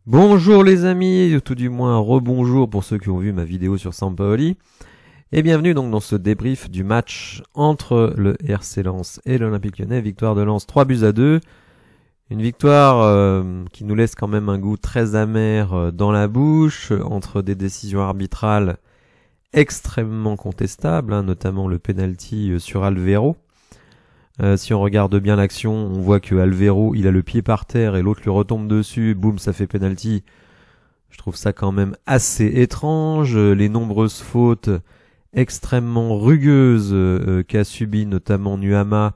Bonjour les amis, ou tout du moins rebonjour pour ceux qui ont vu ma vidéo sur Sampaoli, et bienvenue donc dans ce débrief du match entre le RC Lens et l'Olympique Lyonnais, victoire de Lens 3-2, une victoire qui nous laisse quand même un goût très amer dans la bouche, entre des décisions arbitrales extrêmement contestables, notamment le penalty sur Alvero. Si on regarde bien l'action, on voit que Alvero, il a le pied par terre et l'autre lui retombe dessus, boum, ça fait penalty. Je trouve ça quand même assez étrange. Les nombreuses fautes extrêmement rugueuses qu'a subi notamment Nuama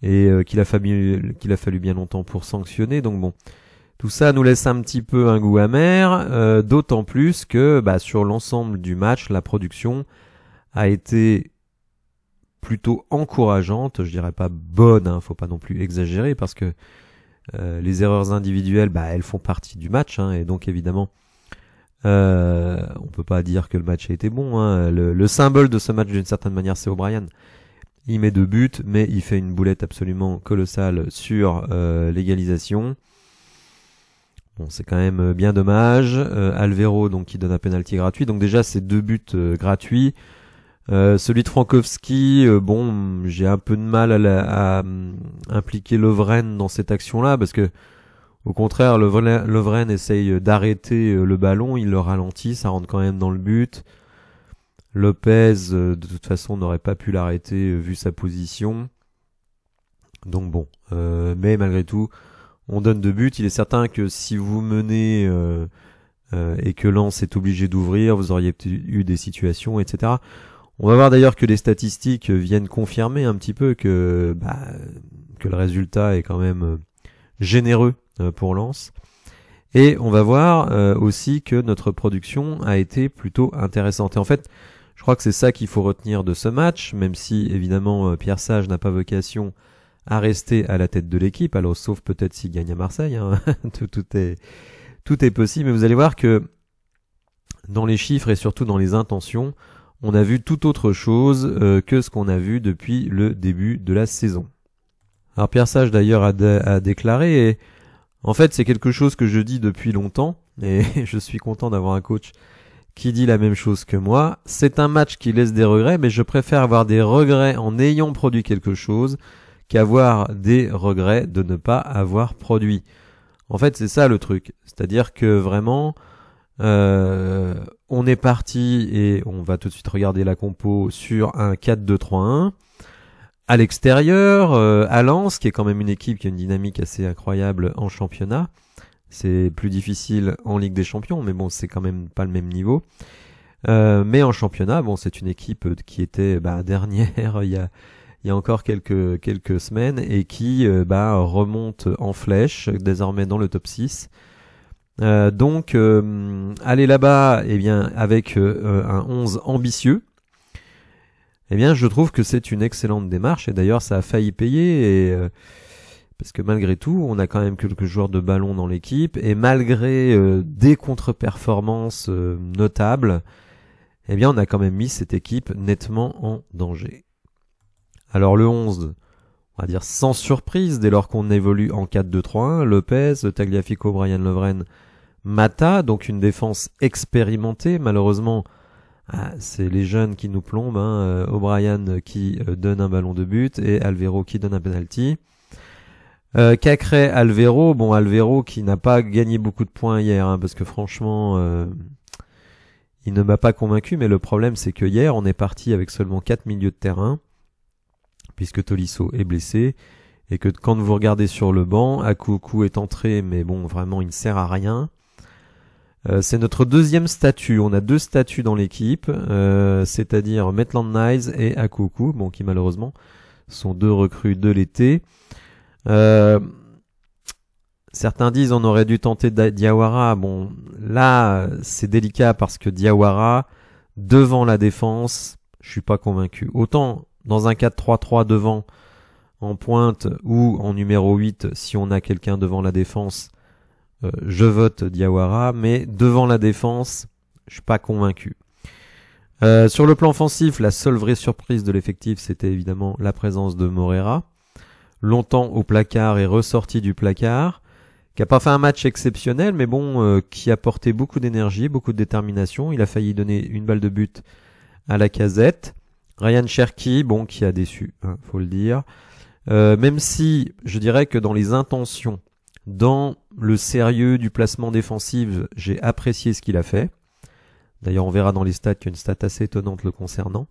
et qu'il a fallu bien longtemps pour sanctionner. Donc bon, tout ça nous laisse un petit peu un goût amer, d'autant plus que sur l'ensemble du match, la production a été plutôt encourageante, je dirais pas bonne, faut pas non plus exagérer parce que les erreurs individuelles, elles font partie du match, et donc évidemment, on peut pas dire que le match a été bon. Le symbole de ce match d'une certaine manière, c'est O'Brien. Il met 2 buts, mais il fait une boulette absolument colossale sur l'égalisation. Bon, c'est quand même bien dommage. Alvero, donc, qui donne un penalty gratuit. Donc déjà, c'est 2 buts gratuits. Celui de Frankowski, j'ai un peu de mal à impliquer Lovren dans cette action-là, parce que au contraire, Lovren essaye d'arrêter le ballon, il le ralentit, ça rentre quand même dans le but. Lopez, de toute façon, n'aurait pas pu l'arrêter vu sa position. Donc bon, mais malgré tout, on donne 2 buts. Il est certain que si vous menez et que Lens est obligé d'ouvrir, vous auriez eu des situations, etc. On va voir d'ailleurs que les statistiques viennent confirmer un petit peu que le résultat est quand même généreux pour Lens. Et on va voir aussi que notre production a été plutôt intéressante. Et en fait, je crois que c'est ça qu'il faut retenir de ce match, même si évidemment Pierre Sage n'a pas vocation à rester à la tête de l'équipe, alors sauf peut-être s'il gagne à Marseille, tout est possible. Mais vous allez voir que dans les chiffres et surtout dans les intentions, on a vu tout autre chose que ce qu'on a vu depuis le début de la saison. Alors Pierre Sage d'ailleurs a déclaré, et en fait c'est quelque chose que je dis depuis longtemps, et je suis content d'avoir un coach qui dit la même chose que moi. C'est un match qui laisse des regrets, mais je préfère avoir des regrets en ayant produit quelque chose qu'avoir des regrets de ne pas avoir produit. En fait c'est ça le truc, c'est-à-dire que vraiment on est parti et on va tout de suite regarder la compo sur un 4-2-3-1 à l'extérieur, à Lens, qui est quand même une équipe qui a une dynamique assez incroyable en championnat. C'est plus difficile en Ligue des Champions, mais bon, c'est quand même pas le même niveau. Mais en championnat, c'est une équipe qui était dernière il y a encore quelques semaines et qui remonte en flèche, désormais dans le top 6. Donc aller là-bas avec un 11 ambitieux, je trouve que c'est une excellente démarche, et d'ailleurs ça a failli payer, parce que malgré tout on a quand même quelques joueurs de ballon dans l'équipe, et malgré des contre-performances notables, on a quand même mis cette équipe nettement en danger. Alors le 11, on va dire sans surprise dès lors qu'on évolue en 4-2-3-1, Lopez, Tagliafico, Brian Lovren, Mata, donc une défense expérimentée. Malheureusement, c'est les jeunes qui nous plombent, O'Brien qui donne un ballon de but et Alvero qui donne un penalty. Cacré, Alvero, Alvero qui n'a pas gagné beaucoup de points hier, parce que franchement, il ne m'a pas convaincu, mais le problème c'est que hier on est parti avec seulement 4 milieux de terrain, puisque Tolisso est blessé, et que quand vous regardez sur le banc, Akoukou est entré, mais vraiment il ne sert à rien. C'est notre deuxième statut, on a 2 statuts dans l'équipe, c'est-à-dire Maitland Niles et Akoukou, qui malheureusement sont 2 recrues de l'été. Certains disent on aurait dû tenter Diawara. Là c'est délicat parce que Diawara, devant la défense, je suis pas convaincu. Autant dans un 4-3-3 devant, en pointe ou en numéro 8, si on a quelqu'un devant la défense, je vote Diawara, mais devant la défense, je suis pas convaincu. Sur le plan offensif, la seule vraie surprise de l'effectif, c'était évidemment la présence de Moreira, longtemps au placard et ressorti du placard, qui a pas fait un match exceptionnel, mais bon, qui a porté beaucoup d'énergie, beaucoup de détermination. Il a failli donner une balle de but à Lacazette. Ryan Cherki, bon, qui a déçu, hein, faut le dire. Même si, je dirais que dans les intentions, dans le sérieux du placement défensif, j'ai apprécié ce qu'il a fait. D'ailleurs, on verra dans les stats qu'il y a une stat assez étonnante le concernant.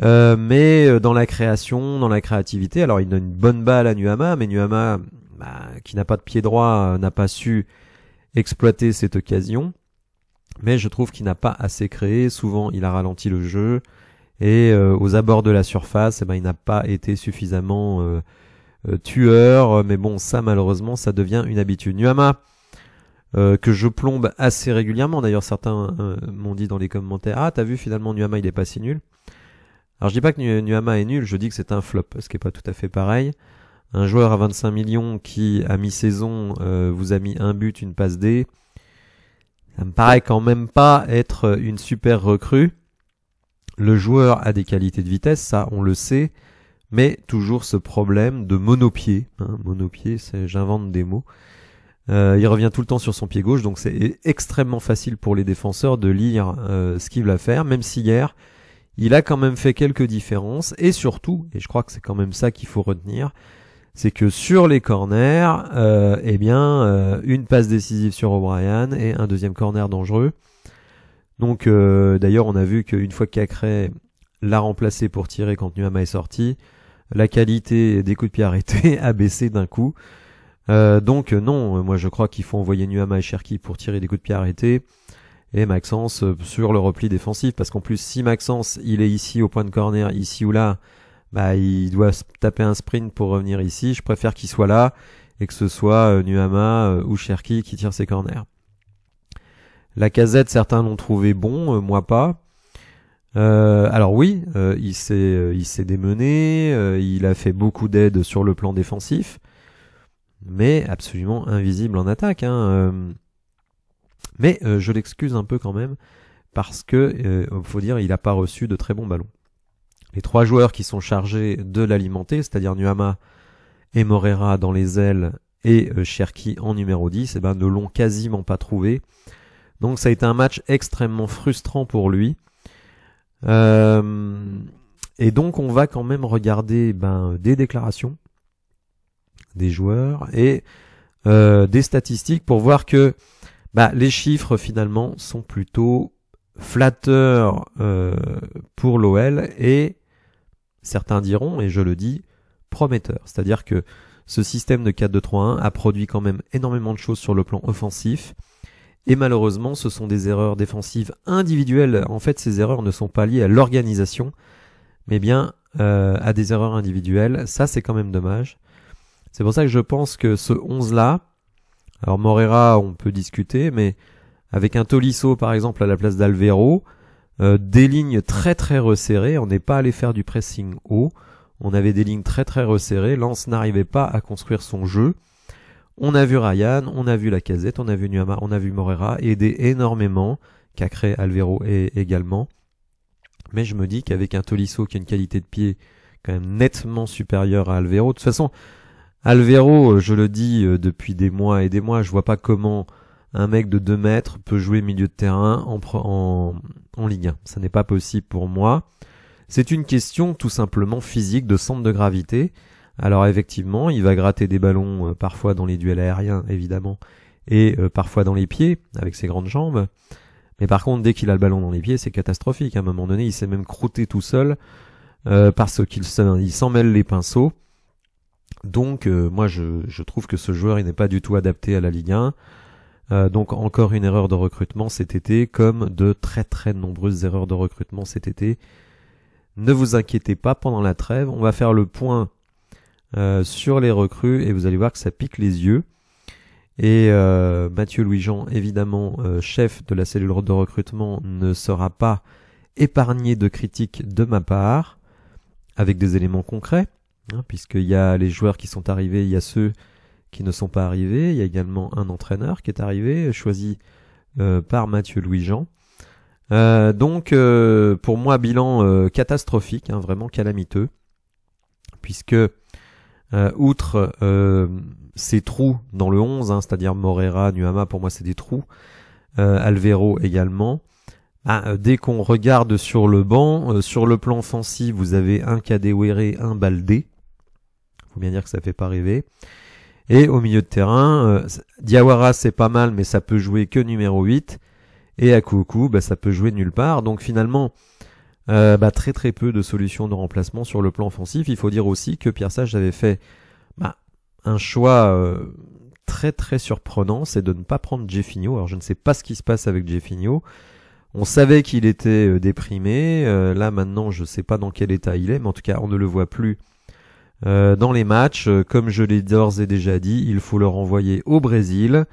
Mais dans la création, dans la créativité, alors il donne une bonne balle à Nuama, mais Nuama, qui n'a pas de pied droit, n'a pas su exploiter cette occasion. Mais je trouve qu'il n'a pas assez créé. Souvent, il a ralenti le jeu. Et aux abords de la surface, il n'a pas été suffisamment tueur. Mais bon, ça, malheureusement, ça devient une habitude. Nuama, que je plombe assez régulièrement. D'ailleurs, certains m'ont dit dans les commentaires, ah, t'as vu, finalement, Nuama, il est pas si nul. Alors, je dis pas que Nuama est nul, je dis que c'est un flop, ce qui est pas tout à fait pareil. Un joueur à 25 millions qui, à mi-saison, vous a mis un but, une passe D, ça me paraît quand même pas être une super recrue. Le joueur a des qualités de vitesse, ça, on le sait, mais toujours ce problème de monopied. Hein, monopied, j'invente des mots. Il revient tout le temps sur son pied gauche, donc c'est extrêmement facile pour les défenseurs de lire ce qu'il va faire, même si hier, il a quand même fait quelques différences, et surtout, et je crois que c'est quand même ça qu'il faut retenir, c'est que sur les corners, une passe décisive sur O'Brien et un deuxième corner dangereux. Donc d'ailleurs, on a vu qu'une fois qu'Acré l'a remplacé pour tirer quand Nuama est sorti, la qualité des coups de pied arrêtés a baissé d'un coup. Donc non, moi je crois qu'il faut envoyer Nuama et Cherki pour tirer des coups de pied arrêtés. Et Maxence sur le repli défensif, parce qu'en plus si Maxence il est ici au point de corner, ici ou là, il doit se taper un sprint pour revenir ici. Je préfère qu'il soit là et que ce soit Nuama ou Cherki qui tire ses corners. Lacazette, certains l'ont trouvé bon, moi pas. Alors oui, il s'est démené, il a fait beaucoup d'aide sur le plan défensif, mais absolument invisible en attaque. Mais je l'excuse un peu quand même, parce que, faut dire, il n'a pas reçu de très bons ballons. Les trois joueurs qui sont chargés de l'alimenter, c'est-à-dire Nuama et Moreira dans les ailes et Cherki en numéro 10, ne l'ont quasiment pas trouvé. Donc ça a été un match extrêmement frustrant pour lui. Et donc on va quand même regarder des déclarations des joueurs et des statistiques pour voir que les chiffres finalement sont plutôt flatteurs pour l'OL et certains diront, et je le dis, prometteurs. C'est-à-dire que ce système de 4-2-3-1 a produit quand même énormément de choses sur le plan offensif. Et malheureusement, ce sont des erreurs défensives individuelles. En fait, ces erreurs ne sont pas liées à l'organisation, mais bien à des erreurs individuelles. Ça, c'est quand même dommage. C'est pour ça que je pense que ce 11-là, alors Moreira, on peut discuter, mais avec un Tolisso, par exemple, à la place d'Alvero, des lignes très très resserrées, on n'est pas allé faire du pressing haut, on avait des lignes très très resserrées, Lens n'arrivait pas à construire son jeu. On a vu Ryan, on a vu Lacazette, on a vu Nuama, on a vu Moreira aider énormément, qu'a créé Alvero également. Mais je me dis qu'avec un Tolisso qui a une qualité de pied quand même nettement supérieure à Alvero, de toute façon, Alvero, je le dis depuis des mois et des mois, je vois pas comment un mec de 2 mètres peut jouer milieu de terrain en Ligue 1. Ça n'est pas possible pour moi. C'est une question tout simplement physique, de centre de gravité. Alors effectivement, il va gratter des ballons parfois dans les duels aériens, évidemment, et parfois dans les pieds, avec ses grandes jambes. Mais par contre, dès qu'il a le ballon dans les pieds, c'est catastrophique. À un moment donné, il s'est même croûté tout seul, parce qu'il s'en mêle les pinceaux. Donc moi, je trouve que ce joueur, il n'est pas du tout adapté à la Ligue 1. Donc encore une erreur de recrutement cet été, comme de très très nombreuses erreurs de recrutement cet été. Ne vous inquiétez pas, pendant la trêve, on va faire le point sur les recrues et vous allez voir que ça pique les yeux. Et Mathieu Louis-Jean, évidemment, chef de la cellule de recrutement, ne sera pas épargné de critiques de ma part, avec des éléments concrets, puisqu'il y a les joueurs qui sont arrivés, il y a ceux qui ne sont pas arrivés, il y a également un entraîneur qui est arrivé, choisi par Mathieu Louis-Jean. Donc pour moi, bilan catastrophique, vraiment calamiteux, puisque outre ces trous dans le 11, hein, c'est-à-dire Morera, Nuama, pour moi c'est des trous, Alvero également. Dès qu'on regarde sur le banc, sur le plan offensif, vous avez un Kadewere, un Baldé. Faut bien dire que ça fait pas rêver. Et au milieu de terrain, Diawara c'est pas mal, mais ça peut jouer que numéro 8. Et Akuku, ça peut jouer nulle part. Donc finalement, très très peu de solutions de remplacement sur le plan offensif. Il faut dire aussi que Pierre Sage avait fait un choix très très surprenant, c'est de ne pas prendre Jefinho. Alors je ne sais pas ce qui se passe avec Jefinho. On savait qu'il était déprimé. Là maintenant, je ne sais pas dans quel état il est, mais en tout cas, on ne le voit plus dans les matchs. Comme je l'ai d'ores et déjà dit, il faut le renvoyer au Brésil.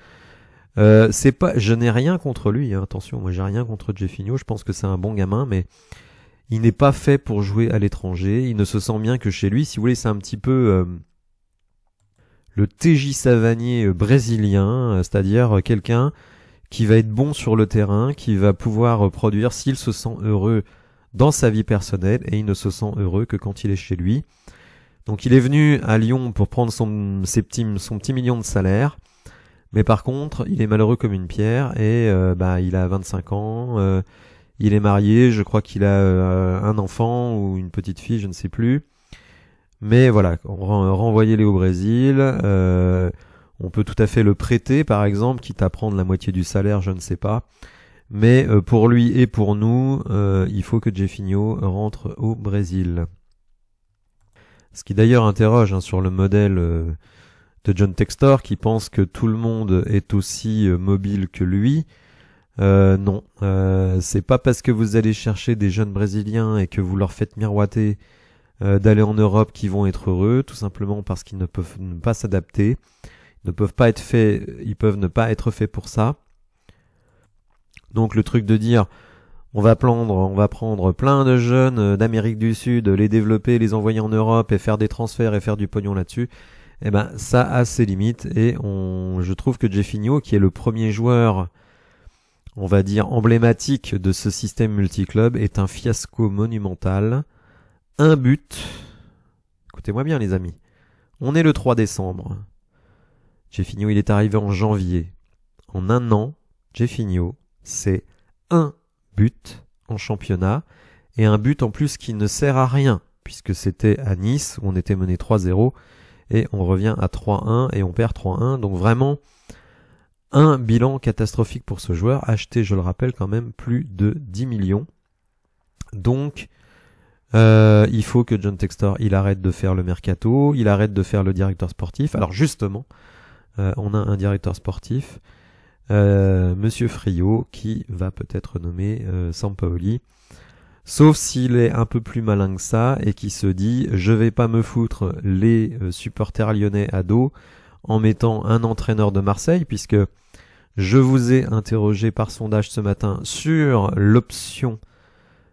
Je n'ai rien contre lui, hein, attention, moi j'ai rien contre Jefinho. Je pense que c'est un bon gamin, mais il n'est pas fait pour jouer à l'étranger. Il ne se sent bien que chez lui. Si vous voulez, c'est un petit peu le TJ Savanier brésilien, c'est-à-dire quelqu'un qui va être bon sur le terrain, qui va pouvoir produire s'il se sent heureux dans sa vie personnelle, et il ne se sent heureux que quand il est chez lui. Donc il est venu à Lyon pour prendre son petit million de salaire, mais par contre il est malheureux comme une pierre, et il a 25 ans, il est marié, je crois qu'il a un enfant ou une petite fille, je ne sais plus. Mais voilà, renvoyez-les au Brésil. On peut tout à fait le prêter, par exemple, quitte à prendre la moitié du salaire, je ne sais pas. Mais pour lui et pour nous, il faut que Jefinho rentre au Brésil. Ce qui d'ailleurs interroge sur le modèle de John Textor, qui pense que tout le monde est aussi mobile que lui. Non, c'est pas parce que vous allez chercher des jeunes Brésiliens et que vous leur faites miroiter d'aller en Europe qui vont être heureux, tout simplement parce qu'ils ne peuvent pas s'adapter, ils peuvent ne pas être faits pour ça. Donc le truc de dire on va prendre plein de jeunes d'Amérique du Sud, les développer, les envoyer en Europe et faire des transferts et faire du pognon là-dessus, ça a ses limites, et je trouve que Jefinho, qui est le premier joueur, on va dire emblématique de ce système multiclub, est un fiasco monumental. Un but. Écoutez-moi bien les amis. On est le 3 décembre. Jefinho, il est arrivé en janvier. En un an, Jefinho, c'est un but en championnat, et un but en plus qui ne sert à rien, puisque c'était à Nice où on était mené 3-0 et on revient à 3-1 et on perd 3-1. Donc vraiment un bilan catastrophique pour ce joueur, acheté, je le rappelle, quand même plus de 10 millions. Donc il faut que John Textor il arrête de faire le mercato, il arrête de faire le directeur sportif. Alors justement, on a un directeur sportif, Monsieur Friot, qui va peut-être nommer Sampaoli, sauf s'il est un peu plus malin que ça et qui se dit je vais pas me foutre les supporters lyonnais à dos en mettant un entraîneur de Marseille, puisque je vous ai interrogé par sondage ce matin sur l'option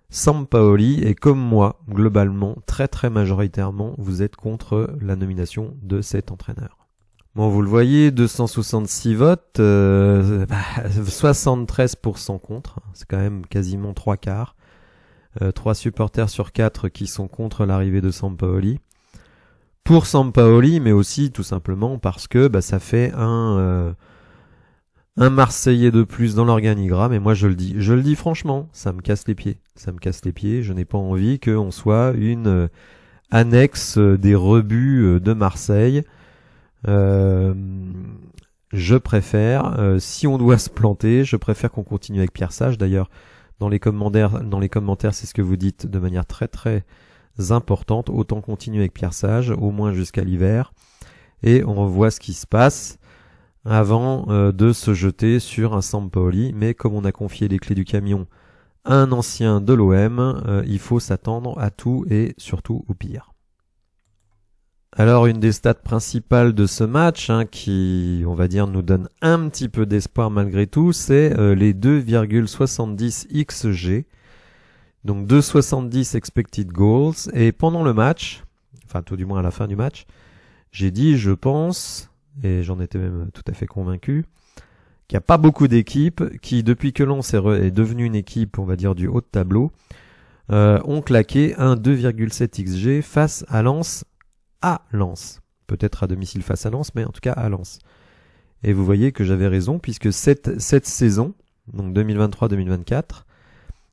Sampaoli, et comme moi, globalement, très très majoritairement, vous êtes contre la nomination de cet entraîneur. Bon, vous le voyez, 266 votes, 73% contre, c'est quand même quasiment 3 quarts. 3 supporters sur 4 qui sont contre l'arrivée de Sampaoli. Pour Sampaoli, mais aussi tout simplement parce que ça fait un Marseillais de plus dans l'organigramme, et moi je le dis franchement, ça me casse les pieds. Je n'ai pas envie qu'on soit une annexe des rebuts de Marseille. Je préfère, si on doit se planter, je préfère qu'on continue avec Pierre Sage. D'ailleurs, dans les commentaires, c'est ce que vous dites de manière très très importante. Autant continuer avec Pierre Sage, au moins jusqu'à l'hiver, et on voit ce qui se passe avant de se jeter sur un Sampaoli. Mais comme on a confié les clés du camion à un ancien de l'OM, il faut s'attendre à tout et surtout au pire. Alors une des stats principales de ce match, qui, on va dire, nous donne un petit peu d'espoir malgré tout, c'est les 2,70 XG, donc 2,70 expected goals. Et pendant le match, enfin tout du moins à la fin du match, j'ai dit, je pense, et j'en étais même tout à fait convaincu, qu'il n'y a pas beaucoup d'équipes qui, depuis que Lens est devenue une équipe, on va dire, du haut de tableau, ont claqué un 2,7 XG face à Lens. peut-être à domicile face à Lens, mais en tout cas à Lens. Et vous voyez que j'avais raison, puisque cette saison, donc 2023-2024,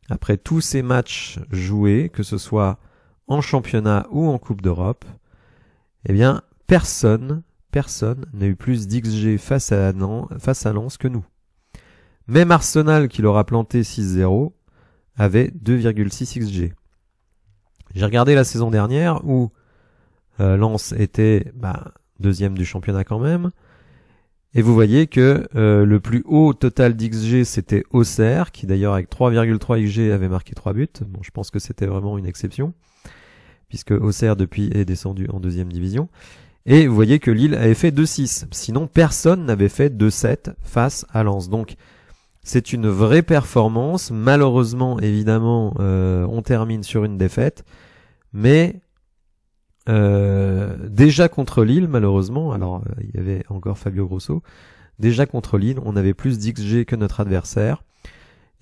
après tous ces matchs joués, que ce soit en championnat ou en Coupe d'Europe, eh bien, personne n'a eu plus d'XG face à Lens que nous. Même Arsenal, qui leur a planté 6-0, avait 2,6 XG. J'ai regardé la saison dernière où Lens était deuxième du championnat quand même. Et vous voyez que le plus haut total d'XG, c'était Auxerre, qui d'ailleurs avec 3,3 XG avait marqué 3 buts. Bon, je pense que c'était vraiment une exception, puisque Auxerre depuis est descendu en deuxième division. Et vous voyez que Lille avait fait 2,6. Sinon, personne n'avait fait 2,7 face à Lens. Donc, c'est une vraie performance. Malheureusement, évidemment, on termine sur une défaite. Mais déjà contre Lille, malheureusement, alors il y avait encore Fabio Grosso, déjà contre Lille, on avait plus d'XG que notre adversaire.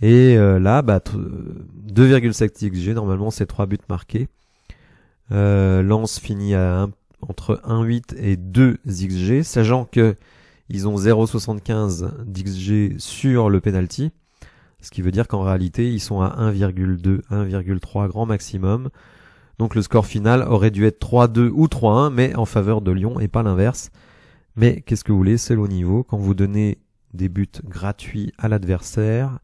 Et là, 2,7 XG, normalement, c'est 3 buts marqués. Lens finit à entre 1,8 et 2 XG, sachant que ils ont 0,75 d'XG sur le penalty, ce qui veut dire qu'en réalité, ils sont à 1,2, 1,3 grand maximum. Donc le score final aurait dû être 3-2 ou 3-1, mais en faveur de Lyon et pas l'inverse. Mais qu'est-ce que vous voulez, c'est le haut niveau. Quand vous donnez des buts gratuits à l'adversaire,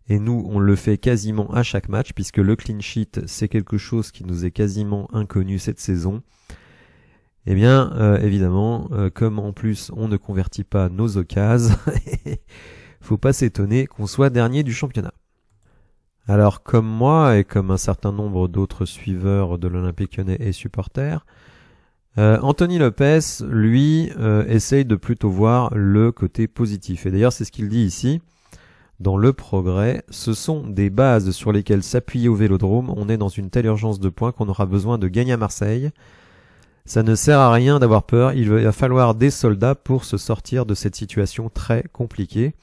et nous, on le fait quasiment à chaque match, puisque le clean sheet, c'est quelque chose qui nous est quasiment inconnu cette saison. Eh bien, évidemment, comme en plus on ne convertit pas nos occasions, faut pas s'étonner qu'on soit dernier du championnat. Alors, comme moi et comme un certain nombre d'autres suiveurs de l'Olympique Lyonnais et supporters, Anthony Lopez, lui, essaye de plutôt voir le côté positif. Et d'ailleurs, c'est ce qu'il dit ici. Dans le progrès, ce sont des bases sur lesquelles s'appuyer au Vélodrome. On est dans une telle urgence de points qu'on aura besoin de gagner à Marseille. Ça ne sert à rien d'avoir peur, il va falloir des soldats pour se sortir de cette situation très compliquée.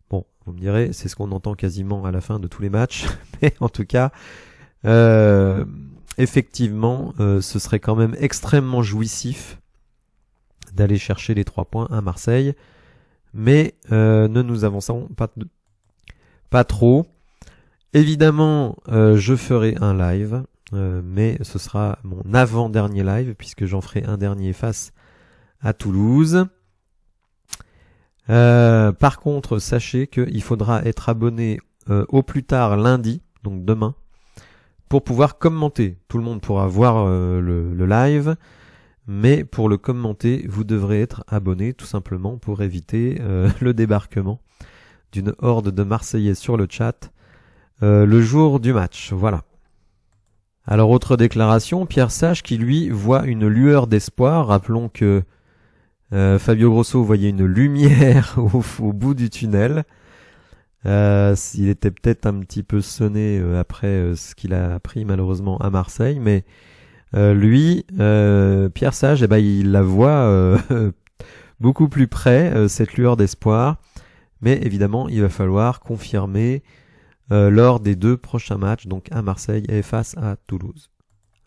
Bon, vous me direz, c'est ce qu'on entend quasiment à la fin de tous les matchs, mais en tout cas, effectivement, ce serait quand même extrêmement jouissif d'aller chercher les 3 points à Marseille, mais ne nous avançons pas trop. Évidemment, je ferai un live. Mais ce sera mon avant-dernier live puisque j'en ferai un dernier face à Toulouse. Par contre, sachez qu'il faudra être abonné au plus tard lundi, donc demain, pour pouvoir commenter. Tout le monde pourra voir le live, mais pour le commenter, vous devrez être abonné tout simplement pour éviter le débarquement d'une horde de Marseillais sur le chat le jour du match. Voilà. Alors, autre déclaration, Pierre Sage qui lui voit une lueur d'espoir. Rappelons que Fabio Grosso voyait une lumière au bout du tunnel. Il était peut-être un petit peu sonné après ce qu'il a appris malheureusement à Marseille, mais lui, Pierre Sage, il la voit beaucoup plus près, cette lueur d'espoir. Mais évidemment, il va falloir confirmer lors des 2 prochains matchs, donc à Marseille et face à Toulouse.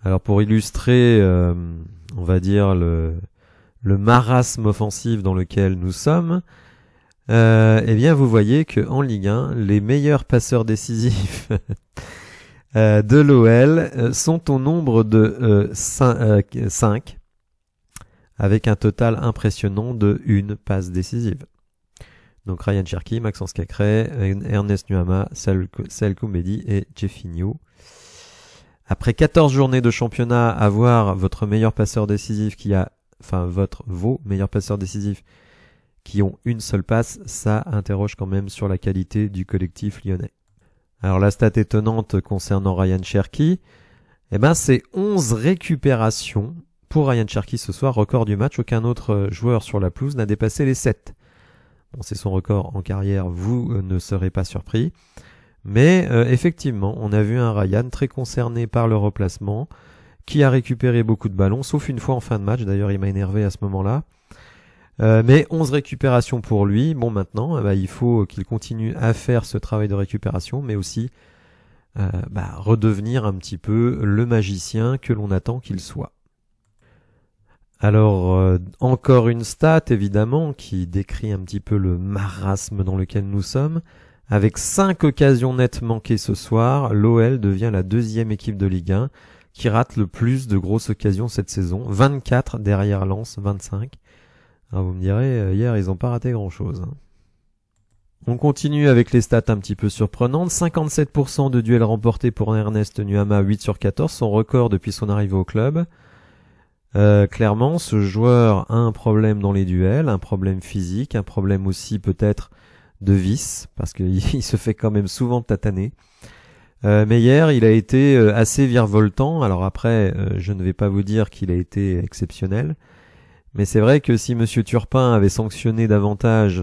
Alors pour illustrer, on va dire, le marasme offensif dans lequel nous sommes, eh bien vous voyez que en Ligue 1, les meilleurs passeurs décisifs de l'OL sont au nombre de 5, avec un total impressionnant de 1 passe décisive. Donc Ryan Cherki, Maxence Cacré, Ernest Nuama, Selko Mehdi et Jeffinho. Après 14 journées de championnat, avoir votre meilleur passeur décisif vos meilleurs passeurs décisifs qui ont 1 seule passe, ça interroge quand même sur la qualité du collectif lyonnais. Alors la stat étonnante concernant Ryan Cherki, c'est 11 récupérations pour Ryan Cherki ce soir, record du match. Aucun autre joueur sur la pelouse n'a dépassé les 7. Bon, c'est son record en carrière, vous ne serez pas surpris. Mais effectivement, on a vu un Ryan très concerné par le replacement, qui a récupéré beaucoup de ballons, sauf une fois en fin de match. D'ailleurs, il m'a énervé à ce moment-là. Mais 11 récupérations pour lui. Bon, maintenant, il faut qu'il continue à faire ce travail de récupération, mais aussi redevenir un petit peu le magicien que l'on attend qu'il soit. Alors, encore une stat, évidemment, qui décrit un petit peu le marasme dans lequel nous sommes. Avec 5 occasions nettes manquées ce soir, l'OL devient la 2e équipe de Ligue 1 qui rate le plus de grosses occasions cette saison. 24 derrière Lens, 25. Alors vous me direz, hier, ils n'ont pas raté grand-chose. On continue avec les stats un petit peu surprenantes. 57% de duels remportés pour Ernest Nuama, 8 sur 14, son record depuis son arrivée au club. Clairement, ce joueur a un problème dans les duels, un problème physique, un problème aussi peut-être de vice, parce qu'il se fait quand même souvent tataner. Mais hier, il a été assez virevoltant. Alors après, je ne vais pas vous dire qu'il a été exceptionnel, mais c'est vrai que si Monsieur Turpin avait sanctionné davantage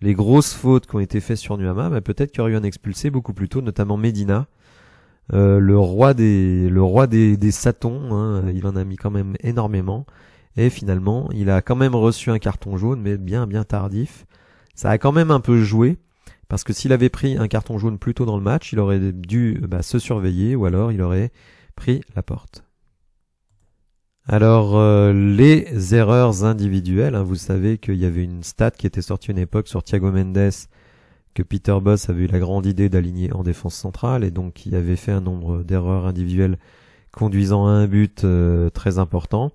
les grosses fautes qui ont été faites sur Nuama, bah peut-être qu'il y aurait eu un expulsé beaucoup plus tôt, notamment Medina. Le roi des satons, hein, il en a mis quand même énormément, et finalement il a quand même reçu un carton jaune, mais bien tardif. Ça a quand même un peu joué, parce que s'il avait pris un carton jaune plus tôt dans le match, il aurait dû se surveiller, ou alors il aurait pris la porte. Alors les erreurs individuelles, hein, vous savez qu'il y avait une stat qui était sortie une époque sur Thiago Mendes, que Peter Bosz avait eu la grande idée d'aligner en défense centrale, et donc qui avait fait un nombre d'erreurs individuelles conduisant à un but très important.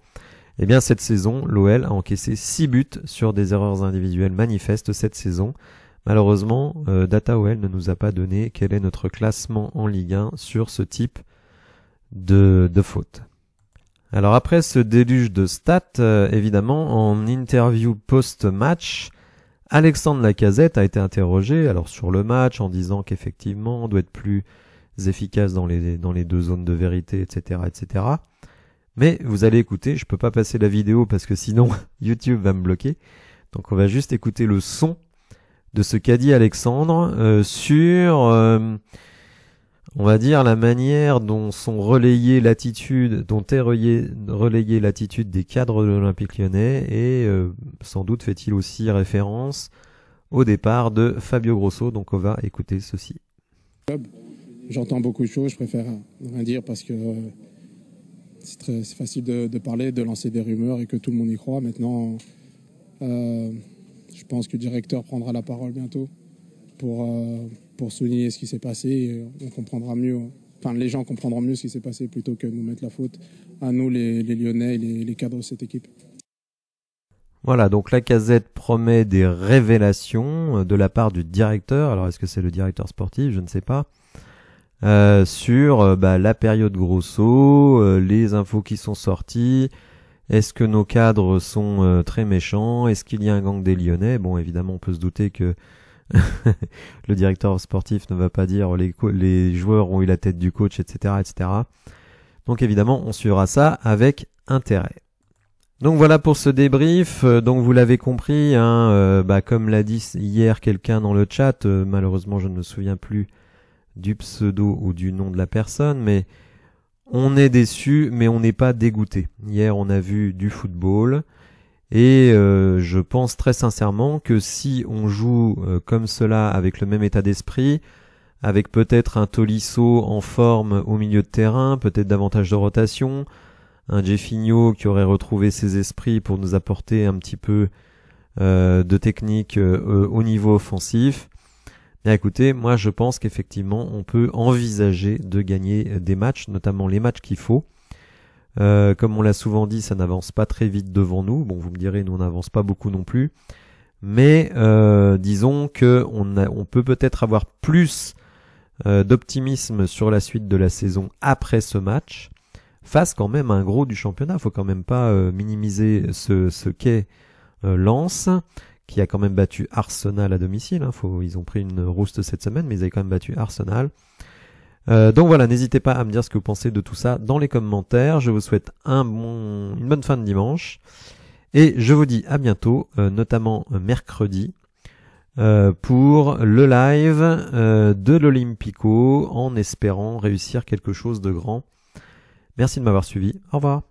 Eh bien cette saison, l'OL a encaissé 6 buts sur des erreurs individuelles manifestes cette saison. Malheureusement, DataOL ne nous a pas donné quel est notre classement en Ligue 1 sur ce type de faute. Alors après ce déluge de stats, évidemment, en interview post-match, Alexandre Lacazette a été interrogé alors sur le match en disant qu'effectivement on doit être plus efficace dans les 2 zones de vérité, etc., etc. Mais vous allez écouter, je peux pas passer la vidéo parce que sinon YouTube va me bloquer. Donc on va juste écouter le son de ce qu'a dit Alexandre sur, on va dire, la manière dont sont relayées l'attitude, dont est relayée l'attitude des cadres de l'Olympique Lyonnais, et sans doute fait-il aussi référence au départ de Fabio Grosso. Donc on va écouter ceci. J'entends beaucoup de choses, je préfère rien dire parce que c'est facile de parler, de lancer des rumeurs et que tout le monde y croit. Maintenant, je pense que le directeur prendra la parole bientôt pour souligner ce qui s'est passé. Et on comprendra mieux, enfin les gens comprendront mieux ce qui s'est passé plutôt que de nous mettre la faute à nous les Lyonnais et les cadres de cette équipe. Voilà, donc Lacazette promet des révélations de la part du directeur. Alors est-ce que c'est le directeur sportif? Je ne sais pas. Sur la période Grosso, les infos qui sont sorties. Est-ce que nos cadres sont très méchants? Est-ce qu'il y a un gang des Lyonnais? Bon, évidemment, on peut se douter que le directeur sportif ne va pas dire les joueurs ont eu la tête du coach, etc., etc. Donc évidemment, on suivra ça avec intérêt. Donc voilà pour ce débrief. Donc vous l'avez compris, hein, comme l'a dit hier quelqu'un dans le chat, malheureusement je ne me souviens plus du pseudo ou du nom de la personne, mais on est déçu, mais on n'est pas dégoûté. Hier, on a vu du football, et je pense très sincèrement que si on joue comme cela, avec le même état d'esprit, avec peut-être un Tolisso en forme au milieu de terrain, peut-être davantage de rotation, un Jeffinho qui aurait retrouvé ses esprits pour nous apporter un petit peu de technique au niveau offensif, bien écoutez, moi je pense qu'effectivement on peut envisager de gagner des matchs, notamment les matchs qu'il faut. Comme on l'a souvent dit, ça n'avance pas très vite devant nous. Bon, vous me direz, nous on n'avance pas beaucoup non plus, mais disons que on peut peut-être avoir plus d'optimisme sur la suite de la saison après ce match, face quand même à un gros du championnat. Faut quand même pas minimiser ce qu'est Lens, qui a quand même battu Arsenal à domicile. Hein. Ils ont pris une rouste cette semaine, mais ils avaient quand même battu Arsenal. Donc voilà, n'hésitez pas à me dire ce que vous pensez de tout ça dans les commentaires. Je vous souhaite une bonne fin de dimanche. Et je vous dis à bientôt, notamment mercredi, pour le live de l'Olympico, en espérant réussir quelque chose de grand. Merci de m'avoir suivi. Au revoir.